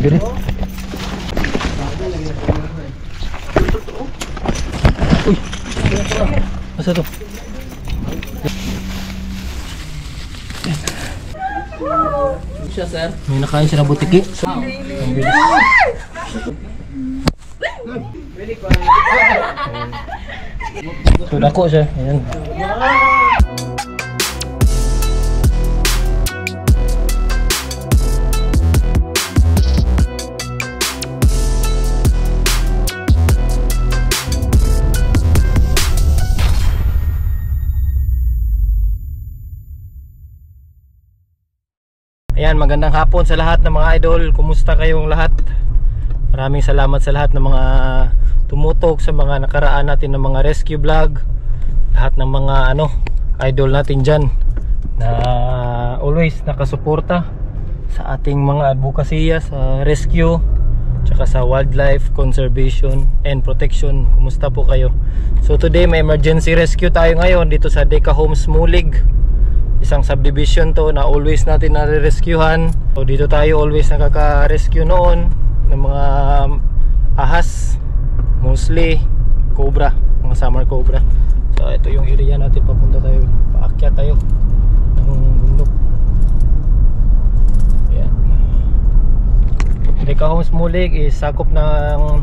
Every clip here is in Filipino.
Diri. Uy. Masa to? Siya, sir. May nakain siya ng butiki. Ang bilis. So dako siya. Ayan. Ayan, magandang hapon sa lahat ng mga idol. Kumusta kayong lahat? Maraming salamat sa lahat ng mga tumutok sa mga nakaraan natin ng mga rescue vlog. Lahat ng mga idol natin dyan na always nakasuporta sa ating mga advokasya sa rescue tsaka sa wildlife conservation and protection. Kumusta po kayo? So today may emergency rescue tayo ngayon dito sa Deka Homes Mulig. Isang subdivision to na always natin nare-rescuehan. So dito tayo always nakaka-rescue noon ng mga ahas, mostly cobra, mga summer cobra. So ito yung area natin, papunta tayo, paakyat tayo ng bundok. Ayan. Deka Homes Mulig is sakop ng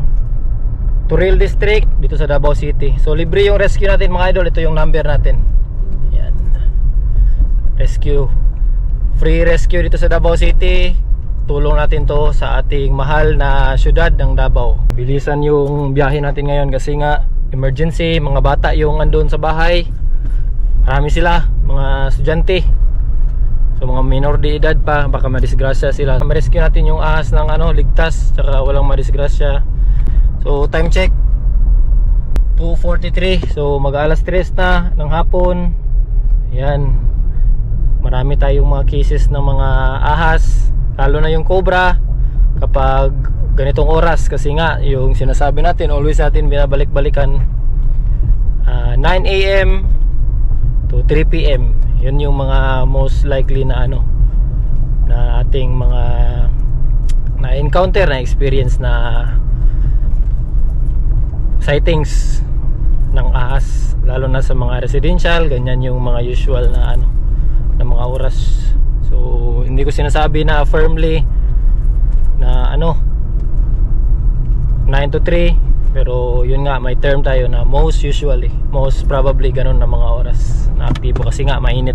Turil District dito sa Davao City. So libre yung rescue natin mga idol. Ito yung number natin. Rescue, free rescue dito sa Davao City. Tulong natin to sa ating mahal na syudad ng Davao. Bilisan yung biyahe natin ngayon kasi nga emergency, mga bata yung andun sa bahay. Marami sila, mga estudyante. So mga minor de edad pa, baka madisgrasya sila. Ma-rescue natin yung ahas ng ligtas, tsaka walang madisgrasya. So time check 2:43. So mag-alas 3 na ng hapon. Ayan. Marami tayong mga cases ng mga ahas, lalo na yung cobra kapag ganitong oras, kasi nga yung sinasabi natin, always natin binabalik-balikan 9 AM to 3 PM. Yun yung mga most likely na na ating mga na encounter, na experience na sightings ng ahas, lalo na sa mga residential. Ganyan yung mga usual na ng mga oras. So hindi ko sinasabi na firmly na 9 to 3, pero yun nga, may term tayo na most usually, most probably ganun na mga oras na aktibo kasi nga mainit.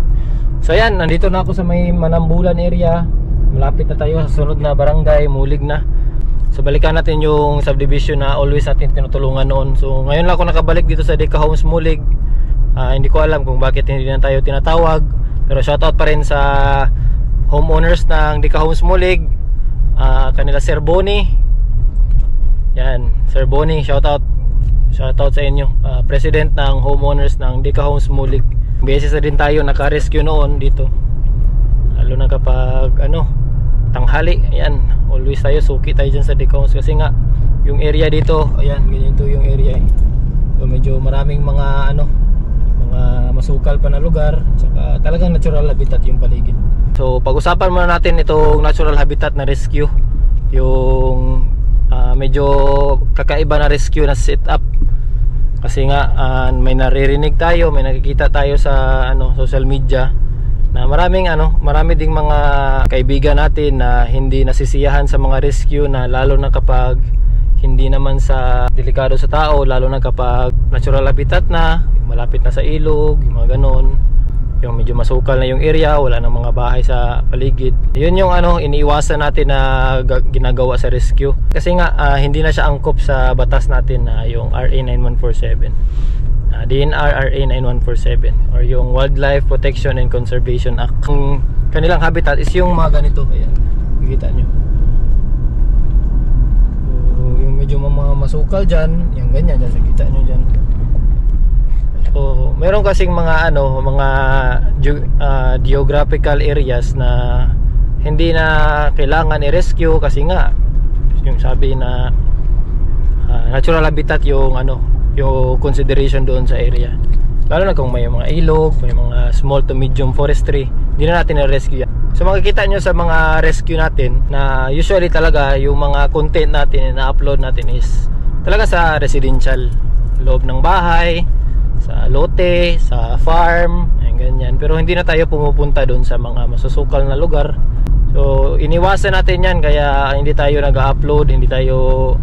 So ayan, nandito na ako sa may Manambulan area. Malapit na tayo sa sunod na barangay, Mulig na. So balikan natin yung subdivision na always natin tinutulungan noon. So ngayon lang ako nakabalik dito sa Deka Homes Mulig. Hindi ko alam kung bakit hindi na tayo tinatawag, pero shoutout pa rin sa homeowners ng Deka Homes Mulig, kanila Sir Bonnie. Yan, Sir Bonnie, shoutout sa inyo. President ng homeowners ng Deka Homes Mulig. Beses na din tayo naka-rescue noon dito, lalo na kapag tanghali. Ayan, always tayo suki tayo dyan sa Deka Homes kasi nga yung area dito, ayan, ganyan to yung area So medyo maraming mga masukal pa na lugar, saka talagang natural habitat yung paligid. So pag-usapan muna natin itong natural habitat na rescue, yung medyo kakaiba na rescue na setup. Kasi nga may naririnig tayo, may nakikita tayo sa social media na marami ding mga kaibigan natin na hindi nasisiyahan sa mga rescue, na lalo na kapag hindi naman sa delikado sa tao, lalo na kapag natural habitat na, malapit na sa ilog, yung mga ganon, yung medyo masukal na yung area, wala nang mga bahay sa paligid. Yun yung iniiwasan natin na ginagawa sa rescue, kasi nga hindi na siya angkop sa batas natin na yung RA 9147, DNR RA 9147, or yung Wildlife Protection and Conservation Act. Ang kanilang habitat is yung mga ganito. Ayan, makikita nyo yung medyo mga masukal dyan, yung ganyan dyan, nakikita nyo dyan. So meron kasing mga geographical areas na hindi na kailangan i-rescue kasi nga yung sabi na natural habitat yung yung consideration doon sa area. Lalo na kung may mga ilog, may mga small to medium forestry, hindi na natin na-rescue yan. So makikita nyo sa mga rescue natin na usually talaga yung mga content natin na upload natin is talaga sa residential, loob ng bahay, sa lote, sa farm, ganyan. Pero hindi na tayo pumupunta doon sa mga masusukal na lugar. So iniwasan natin yan, kaya hindi tayo nag-upload, hindi tayo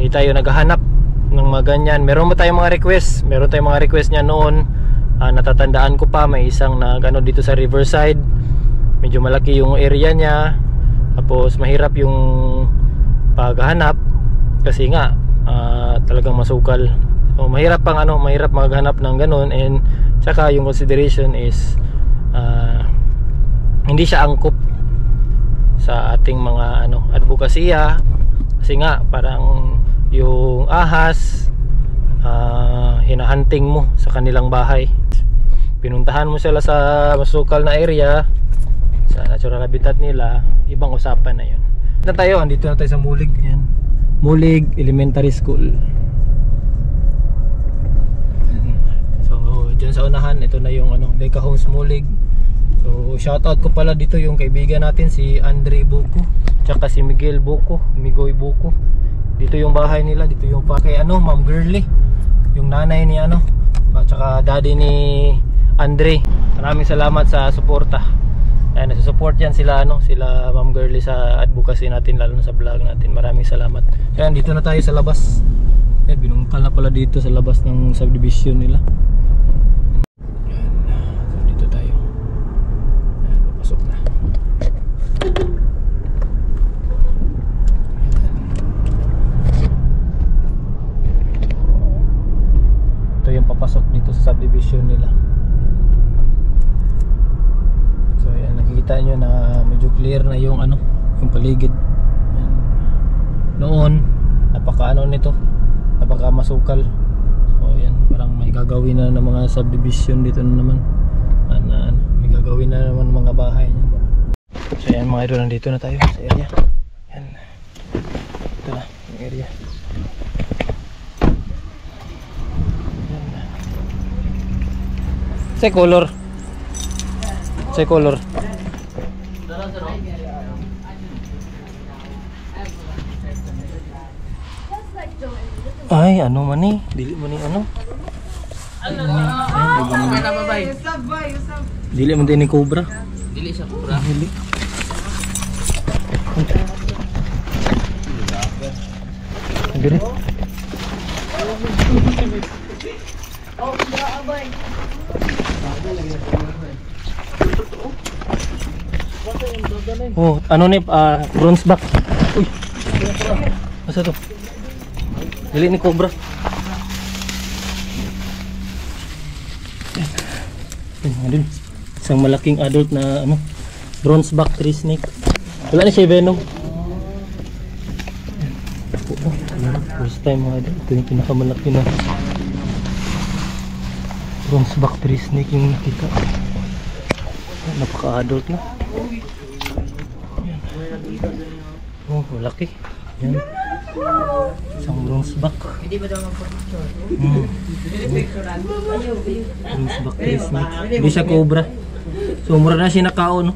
naghahanap ng mga ganyan. Meron ba tayong mga request? Meron tayong mga request niya noon. Natatandaan ko pa, may isang ano dito sa Riverside. Medyo malaki yung area niya. Tapos mahirap yung paghahanap kasi nga talagang masukal. So mahirap mahirap maghanap ng ganun, and saka yung consideration is hindi siya angkop sa ating mga advokasya kasi nga parang yung ahas hinahunting mo sa kanilang bahay. Pinuntahan mo sila sa masukal na area, sa natural habitat nila, ibang usapan na yun. Andito na tayo sa Mulig. Yan. Mulig Elementary School. So dyan sa unahan, ito na yung Deka Homes Mulig. So shoutout ko pala dito yung kaibigan natin si Andre Buko, tsaka si Miguel Buko, Migoy Buko. Dito yung bahay nila, dito yung kay Ma'am Girly, yung nanay ni tsaka daddy ni Andre. Maraming salamat sa suporta. Ayan, nasusupport yan sila sila Ma'am Girly sa advocacy natin, lalo na sa vlog natin. Maraming salamat. Ayan, dito na tayo sa labas. Binungkal na pala dito sa labas ng subdivision nila. Ayan, so dito tayo. Ayan, papasok na. Ito yung papasok dito sa subdivision nila. So ayan, nakikita nyo na medyo clear na yung yung paligid. Ayan. Noon napaka nito, napaka masukal. So ayan, parang may gagawin na ng mga subdivision dito na naman. May gagawin na naman mga bahay. So ayan mga idol, nandito na tayo sa area. Ayan, ito na yung area. Say color. Say color. Ay, man eh. Dili man ni Dili man din ni Cobra. Dili siya Cobra. Dili. Dili. Oh, bronze back. Uy. Masa to? Dili ni Cobra. Ayun, isang malaking adult na bronze back tree snake. Wala ni siya venom. First time mga idol. Ito yung pinakamalaki na bronze back tree snake yung nakita. Napaka-adult na. Oh, malaki. Yan. Isang bronze back. Hindi ba daw mag-picture? Bronze back tree snake. Hindi siya cobra. So mura na siya nakao, no?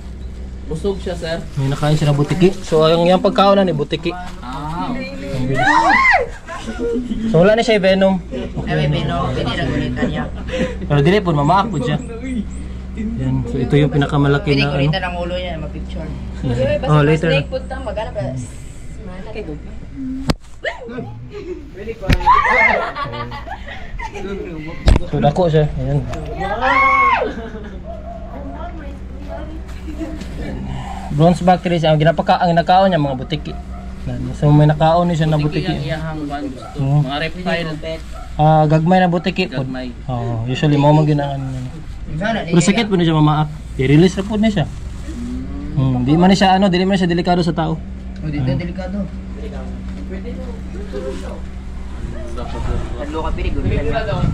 Busog siya, sir. May nakain siya na butiki. So yung pagkaon na ni butiki. Ang bilis. So wala na siya venom. Okay. May venom, pwede na gulitan niya. Pero dili po, mamaak po siya. Yan. So ito yung pinakamalaki Pwede na gulitan ang ulo niya, mag-picture. Oh, later na. Snake punta magana pa. Kay Gug. So dako siya. Ayan. Bronze back tree siya. Ang nakaon niya mga butiki. So may nakaon ni siya na butiki. Iyahang ban gusto. Mga reptile. Gagmay na butiki po. Gagmay. Oh, usually mo ginaan niya. Pero sakit po na siya mamaak. I-release na po niya siya. Di man siya dili man siya delikado sa tao. Oh, dito delikado. Talo ka pili gulitan.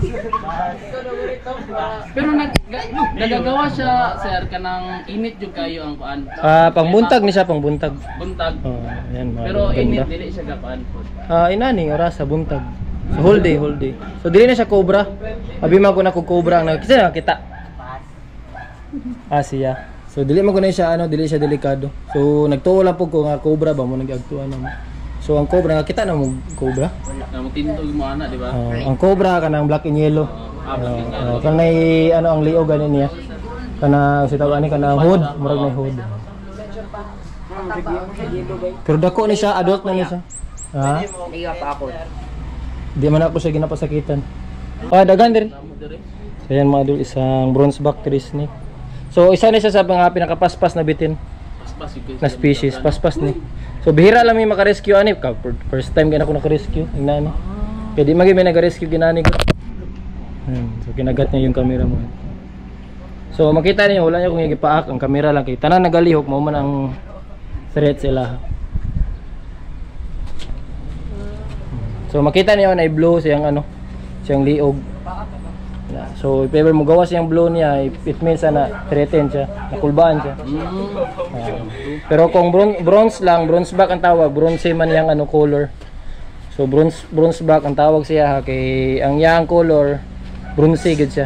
Pero nagagawa siya, sir, kanang init jud kayo ang kuan. Pangbuntag ni siya, pangbuntag. Buntag. Oh, yan mga Pero ganda. init dili siya gapan. Inani oras sa buntag. So whole day. So dili na siya cobra. Abi man ko na cobra ang nakita. Siya. So dili man ko na siya dili siya delikado. So nagtuo lang po ko nga cobra ba mo nagagtuan mo. So ang cobra nakita na mo cobra. Na mo tindog mo ana, di ba? Ang cobra kanang black and yellow. Kanay ang liog ganin niya. Kana si tawag ani kana hood, murag na hood. Pero dako ni siya, adult na ni siya. Ha? Liga pa ako. Di man ako siya ginapasakitan. Dagan din. So yan mga idol, isang bronzeback tree snake. So isa na siya sa mga pinakapaspas na bitin na species, paspas ni. So bihira lang may maka-rescue ani. First time gina ko naka-rescue, ingnan. Kaya di magi may nag-rescue ginani ko. So kinagat niya yung camera mo. So makita niyo wala niya kung gipaak ang camera lang kay tanan nagalihok mo man ang threat sila. So makita niyo na i-blow siyang siyang liog. So if ever mo gawas yung blow niya, it means na threaten siya, nakulbaan siya. Pero kung bronzeback ang tawag, bronze man yang color. So bronzeback ang tawag siya kay ang yang color bronze gid siya.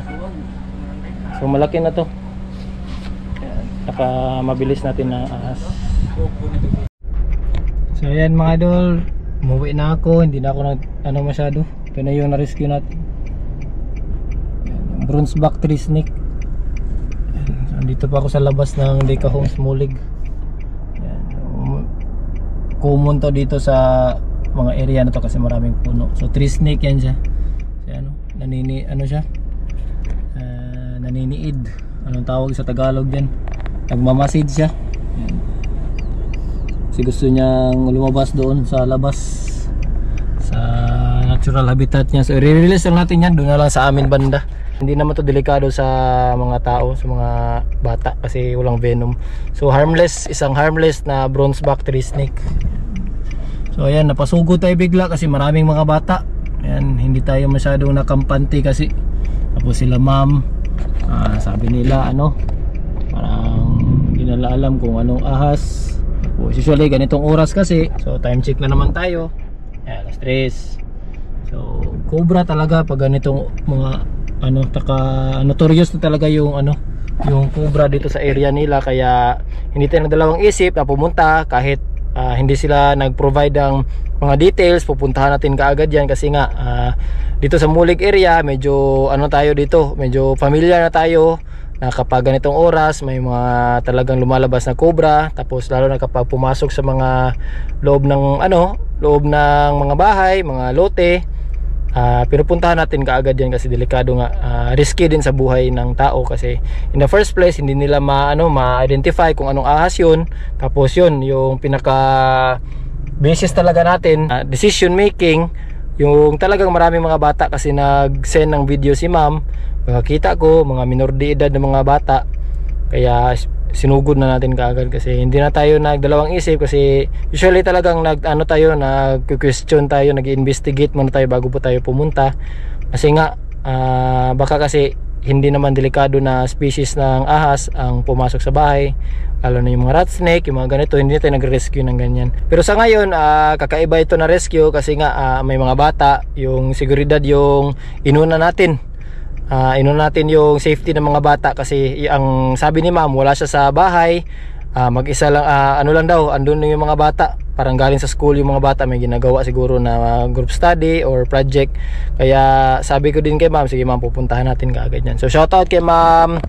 So malaki na to. Naka mabilis natin na ahas. So ayan mga idol, umuwi na ako, hindi na ako masyado. Ito na yung na-rescue natin. Bronzeback tree snake. Andito pa ako sa labas ng Deka Homes Mulig. Common to dito sa mga area na to kasi maraming puno. So tree snake yan siya. So, naniniid. Anong tawag sa Tagalog yan? Nagmamasid siya. Yan. Kasi gusto niyang lumabas doon sa labas sa natural habitat niya. So i-release lang natin yan doon na lang sa amin banda. Hindi naman to delikado sa mga tao, sa mga bata kasi walang venom. So harmless, isang harmless na bronzeback tree snake. So ayan, napasugo tayo bigla kasi maraming mga bata. Ayan, hindi tayo masyadong nakampante kasi. Tapos sila ma'am, sabi nila parang hindi nila alam kung anong ahas. Usually ganitong oras kasi. So time check na naman tayo. Ayan, stress. So cobra talaga pag ganitong mga notorious na talaga yung yung cobra dito sa area nila, kaya hindi tayo nagdalawang isip na pumunta kahit hindi sila nag-provide ng mga details. Pupuntahan natin kaagad yan kasi nga dito sa Mulig area medyo tayo dito, medyo familiar na tayo na kapag ganitong oras may mga talagang lumalabas na cobra, tapos lalo na kapag pumasok sa mga loob ng mga bahay, mga lote. Pero puntahan natin kaagad yan kasi delikado nga, risky din sa buhay ng tao kasi in the first place hindi nila ma-identify kung anong ahas yun. Tapos yun yung pinaka basis talaga natin, decision making, yung talagang maraming mga bata kasi nag-send ng video si ma'am. Makakita ko mga minor de edad ng mga bata, kaya sinugod na natin kaagad kasi hindi na tayo nagdalawang isip kasi usually talagang nag-question tayo, nag-investigate muna tayo bago po tayo pumunta kasi nga baka kasi hindi naman delikado na species ng ahas ang pumasok sa bahay, lalo na yung mga rat snake, yung mga ganito, hindi tayo nag-rescue ng ganyan. Pero sa ngayon kakaiba ito na rescue kasi nga may mga bata, yung seguridad yung inuna natin. Yung safety ng mga bata kasi ang sabi ni ma'am wala siya sa bahay, mag-isa lang, lang daw andun yung mga bata, parang galing sa school yung mga bata, may ginagawa siguro na group study or project, kaya sabi ko din kay ma'am, sige ma'am pupuntahan natin kaagad yan. So shoutout kay ma'am,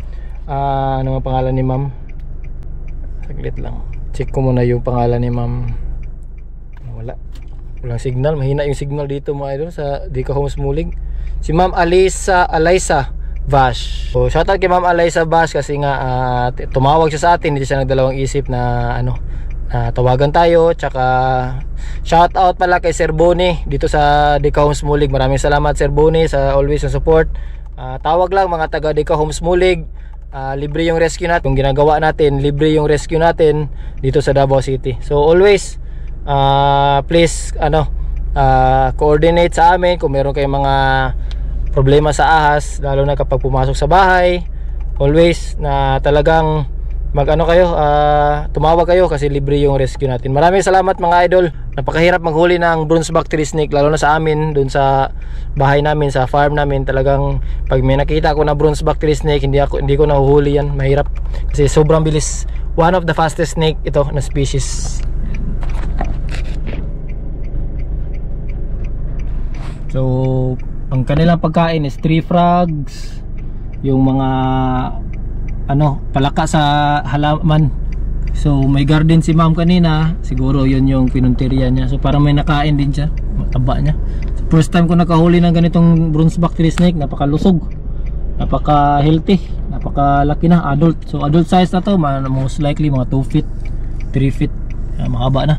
ano ang pangalan ni ma'am, saglit lang, check ko muna yung pangalan ni ma'am. Walang signal, mahina yung signal dito mga idol sa Deka Homes Mulig. Si Ma'am Alyssa Vash. So shoutout kay Ma'am Alyssa Vash kasi nga tumawag siya sa atin, hindi siya nagdalawang isip na tawagan tayo. Tsaka shoutout pala kay Sir Boni dito sa Deka Homes Mulig. Maraming salamat Sir Boni sa always na support. Tawag lang mga taga Deka Homes Mulig. Libre yung rescue natin, yung ginagawa natin, libre yung rescue natin dito sa Davao City. So always please coordinate sa amin kung meron kayong mga problema sa ahas, lalo na kapag pumasok sa bahay. Always na talagang mag-ano kayo, tumawag kayo kasi libre yung rescue natin. Maraming salamat mga idol. Napakahirap maghuli ng bronzeback tree snake, lalo na sa amin, dun sa bahay namin, sa farm namin. Talagang pag may nakita ko na bronzeback tree snake, hindi ko nahuhuli yan. Mahirap kasi sobrang bilis. One of the fastest snake ito na species. So ang kanilang pagkain is tree frogs, yung mga palaka sa halaman. So may garden si ma'am kanina, siguro yun yung pinunteriya niya. So parang may nakain din siya, mataba niya. So, first time ko nakahuli ng ganitong bronzeback tree snake. Napakalusog, napaka healthy, napakalaki na, adult. So adult size na to, most likely mga 2 feet, 3 feet, mahaba na.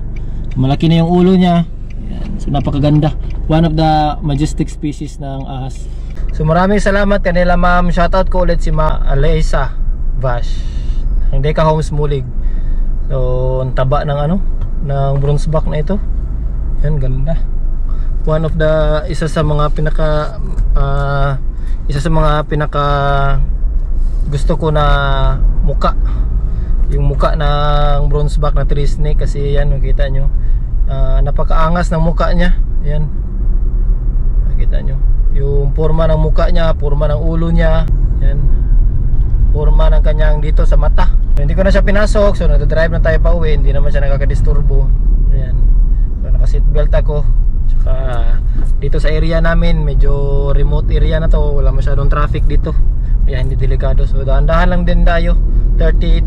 So, malaki na yung ulo niya. Yan. So napakaganda, one of the majestic species ng ahas. So maraming salamat kanila ma'am. Shoutout ko ulit si Ma Alaysa Vash, hindi ka Homes Mulig. So ang taba ng ng bronzeback na ito. Yan, ganda. One of the isa sa mga pinaka gusto ko na muka, yung muka ng bronzeback na tree snake. Kasi yan, makita nyo, napakaangas ng muka niya. Yan, makita nyo yung forma ng muka niya, forma ng ulo niya. Yan, forma ng kanyang dito sa mata. So, hindi ko na siya pinasok, so nagdadrive na tayo pa uwi. Hindi naman siya nakakadisturbo. Ayan, so naka-seatbelt ako. Tsaka dito sa area namin, medyo remote area na to, wala masyadong traffic dito. Kaya hindi delikado. So dahan-dahan lang din tayo. 30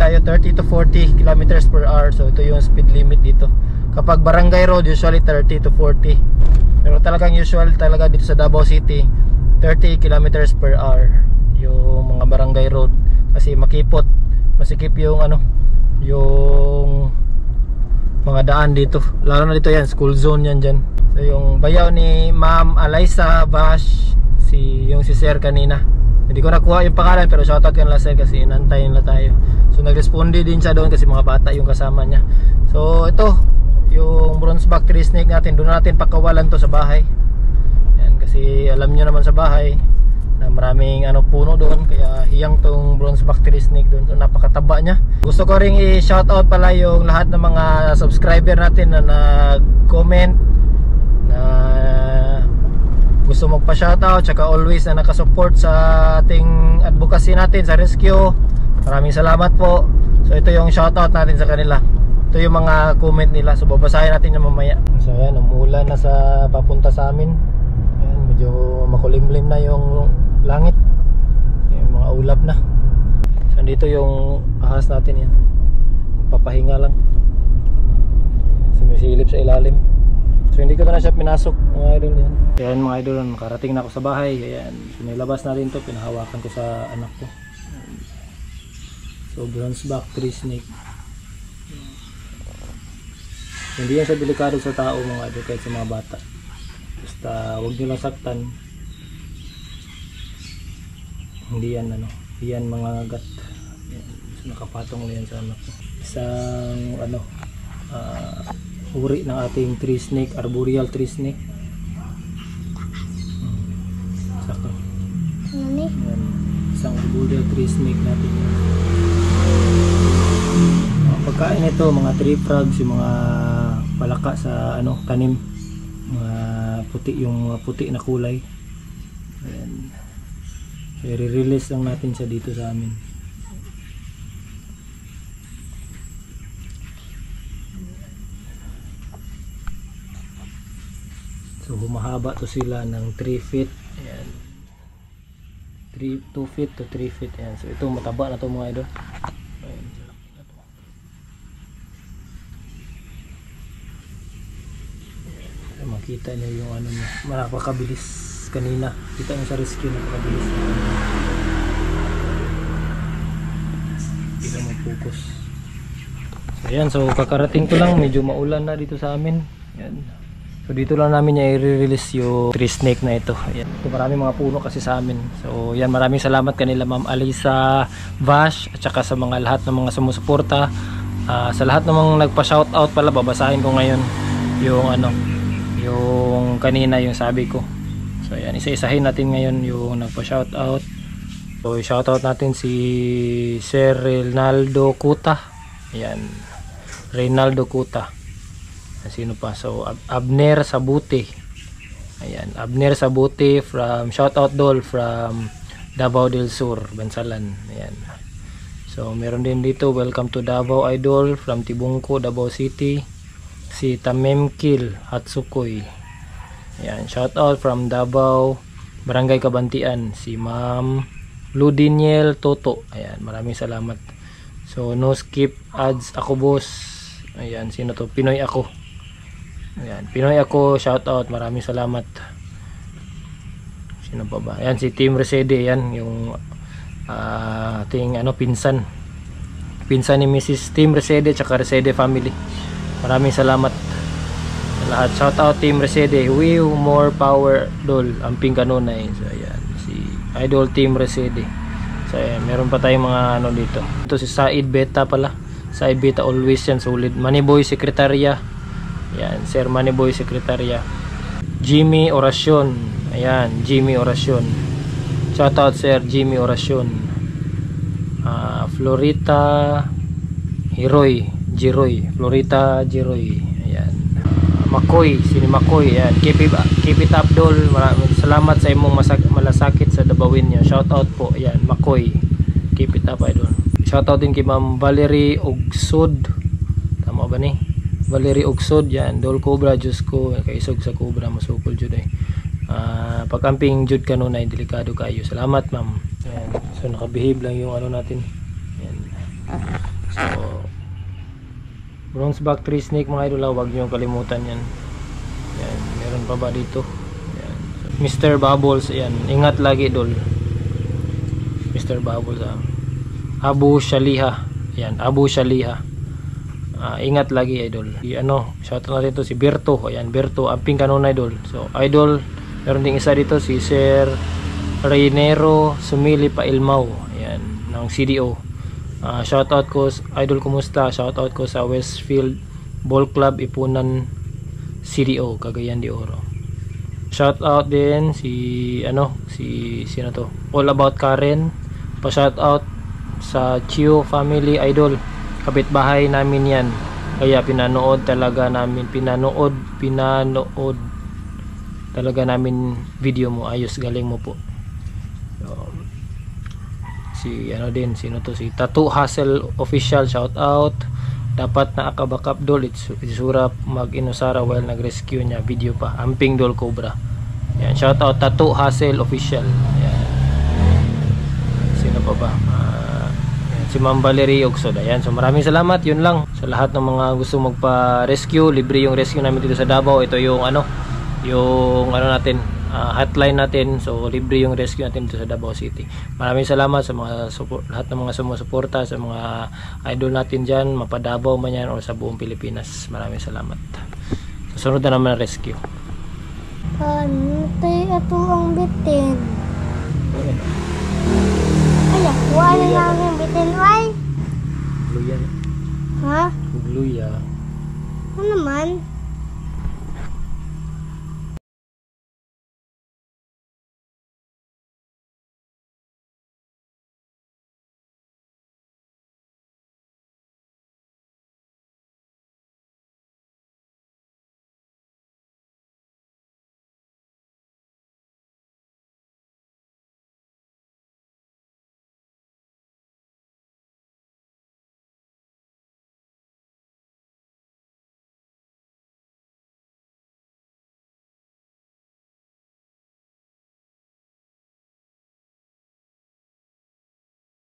to 40 kilometers per hour. So ito yung speed limit dito. Kapag barangay road, usually 30 to 40. Pero talagang usual talaga dito sa Davao City, 30 kilometers per hour yung mga barangay road. Kasi makipot, masikip yung yung mga daan dito. Lalo na dito yan, school zone yan dyan. So yung bayaw ni Ma'am Alaysa Bash, yung si Sir kanina, hindi ko nakuha yung pangalan, pero shoutout ka nila Sir kasi inantayin na tayo. So nagresponde din siya doon kasi mga bata yung kasama niya. So ito yung bronzeback tree snake natin, doon natin pakawalan to sa bahay. Yan, kasi alam niyo naman sa bahay na maraming puno doon, kaya hiyang tong bronzeback tree snake doon. So napakataba niya. Gusto ko ring i-shoutout pala yung lahat ng mga subscriber natin na nag-comment, na gusto magpa-shoutout, tsaka always na nakasupport sa ating advocacy natin sa rescue. Maraming salamat po. So ito yung shoutout natin sa kanila. Ito yung mga comment nila. So babasahin natin yung mamaya. So ayan, umulan na sa papunta sa amin. Ayan, medyo makulimlim na yung langit. Yung mga ulap na. So dito yung ahas natin yan. Papahinga lang. Sumisilip sa ilalim. So hindi ko na siya pinasok mga idol yan. Ayan mga idol, nakarating na ako sa bahay. Ayan, so nilabas natin to, pinahawakan ko sa anak ko. So bronzeback tree snake. Hindi yan siya delikado sa tao mga idol, kahit sa mga bata. Basta huwag nyo lang saktan. Hindi yan hindi yan mga gat. So, nakapatong na yan sa anak ko. Isang uri ng ating tree snake, arboreal tree snake. Sakto. Yan, isang arboreal tree snake natin yan. Pagkain nito, mga tree frogs, yung mga palaka sa tanim, mga puti, yung mga puti na kulay. Ayan. So, i-release lang natin siya dito sa amin. So humahaba to sila ng 3 feet. Ayan. 2 feet to 3 feet. Ayan. So ito mataba na to mga idol. Ayan. Makita nyo yung niya, napakabilis kanina. Kita nyo sa rescue, napakabilis. Hindi na mag-focus. So ayan, so kakarating ko lang, medyo maulan na dito sa amin. Ayan. So dito lang namin niya i-release yung tree snake na ito. Ayan. So maraming mga puno kasi sa amin. So yan, maraming salamat kanila Ma'am Alaysa Vash at saka sa mga lahat ng mga sumusuporta. Sa lahat ng mga nagpa-shoutout pala, babasahin ko ngayon yung yung kanina yung sabi ko. So ayan, isa-isahin natin ngayon yung nagpa-shoutout. So shoutout natin si Sir Reynaldo Cuta. Ayan, Reynaldo Cuta. Sino pa? So Abner Sabuti. Ayan, Abner Sabuti from shoutout Dol from Davao del Sur, Bansalan. Ayan. So meron din dito, welcome to Davao Idol from Tibungko, Davao City. Si Tamemkil Hatsukoy. Ayan, shoutout from Davao, Barangay Kabantian, si Ma'am Ludiniel Toto. Ayan, maraming salamat. So no skip ads ako boss. Ayan, sino to? Pinoy ako. Ayan, Pinoy ako, shoutout, maraming salamat. Sino pa ba? Ayan, si Team Resede, yan yung ating pinsan ni Mrs. Team Resede tsaka Resede family. Maraming salamat sa lahat. Shoutout Team Resede. Wow, more power Dol, amping kanunay. So ayan, si Idol Team Resede. So ayan, meron pa tayong mga dito. Ito si Said Beta pala. Said Beta always yan, solid. Moneyboy Sekretarya. Ayan, Sir Moneyboy Sekretarya. Jimmy Orasyon. Ayan, Jimmy Orasyon. Shoutout Sir Jimmy Orasyon. Florita Hiroy, Jiroy, Florita Jiroy. Ayan. Makoy, sini Makoy. Ayan, keep it up Dol. Maraming salamat sa imong malasakit sa dabawin niyo. Shoutout po. Ayan, Makoy. Keep it up Idol. Shoutout din kay Ma'am Valerie Ugsod. Tama ba ni? Valerie Ugsod, yan, Dol Cobra, Diyos ko, kaisog sa Cobra, masukol jud eh. Pagkamping jud kanunay, delikado kayo. Salamat ma'am. Ayan. So nakabehave lang yung natin. Ayan. So bronze back 3 snake mga idol, huwag nyo kalimutan yan. Ayan. Meron pa ba dito? Ayan. So, Mr. Bubbles, ayan, ingat lagi Dol. Mr. Bubbles, Abu Shaliha. Ayan, Abu Shaliha. Ingat lagi Idol. Shoutout natin to si Berto. Ayan, Berto, amping kanunay Idol. So Idol, meron ding isa dito si Sir Reynero Sumili pa Ilmaw. Ayan, ng CDO. Shoutout ko Idol, kumusta? Shoutout ko sa Westfield Ball Club Ipunan CDO, Cagayan de Oro. Shoutout din si sino to? All About Karen. Pa shoutout sa Chio Family Idol. Kapitbahay namin yan, kaya pinanood talaga namin talaga namin video mo. Ayos, galing mo po. So, si sino to, si Tattoo Hustle Official, shout out. Dapat na akabakap Dol, isura mag-inusara while nag-rescue niya, video pa, amping Dol Cobra. Yan, shout out Tattoo Hustle Official. Yan. Sino pa ba? Si Ma'am Valerie Ugsod. Ayan, so maraming salamat. Yun lang sa lahat ng mga gusto magpa-rescue. Libre yung rescue namin dito sa Davao. Ito yung natin, hotline natin. So libre yung rescue natin dito sa Davao City. Maraming salamat sa mga lahat ng mga sumusuporta, sa mga idol natin dyan, mapa-Davao man yan o sa buong Pilipinas. Maraming salamat. Susunod na naman ang rescue. Ito ang bitin. Wala namin bitin, why? Gluya. Ha? Gluya. Ano naman?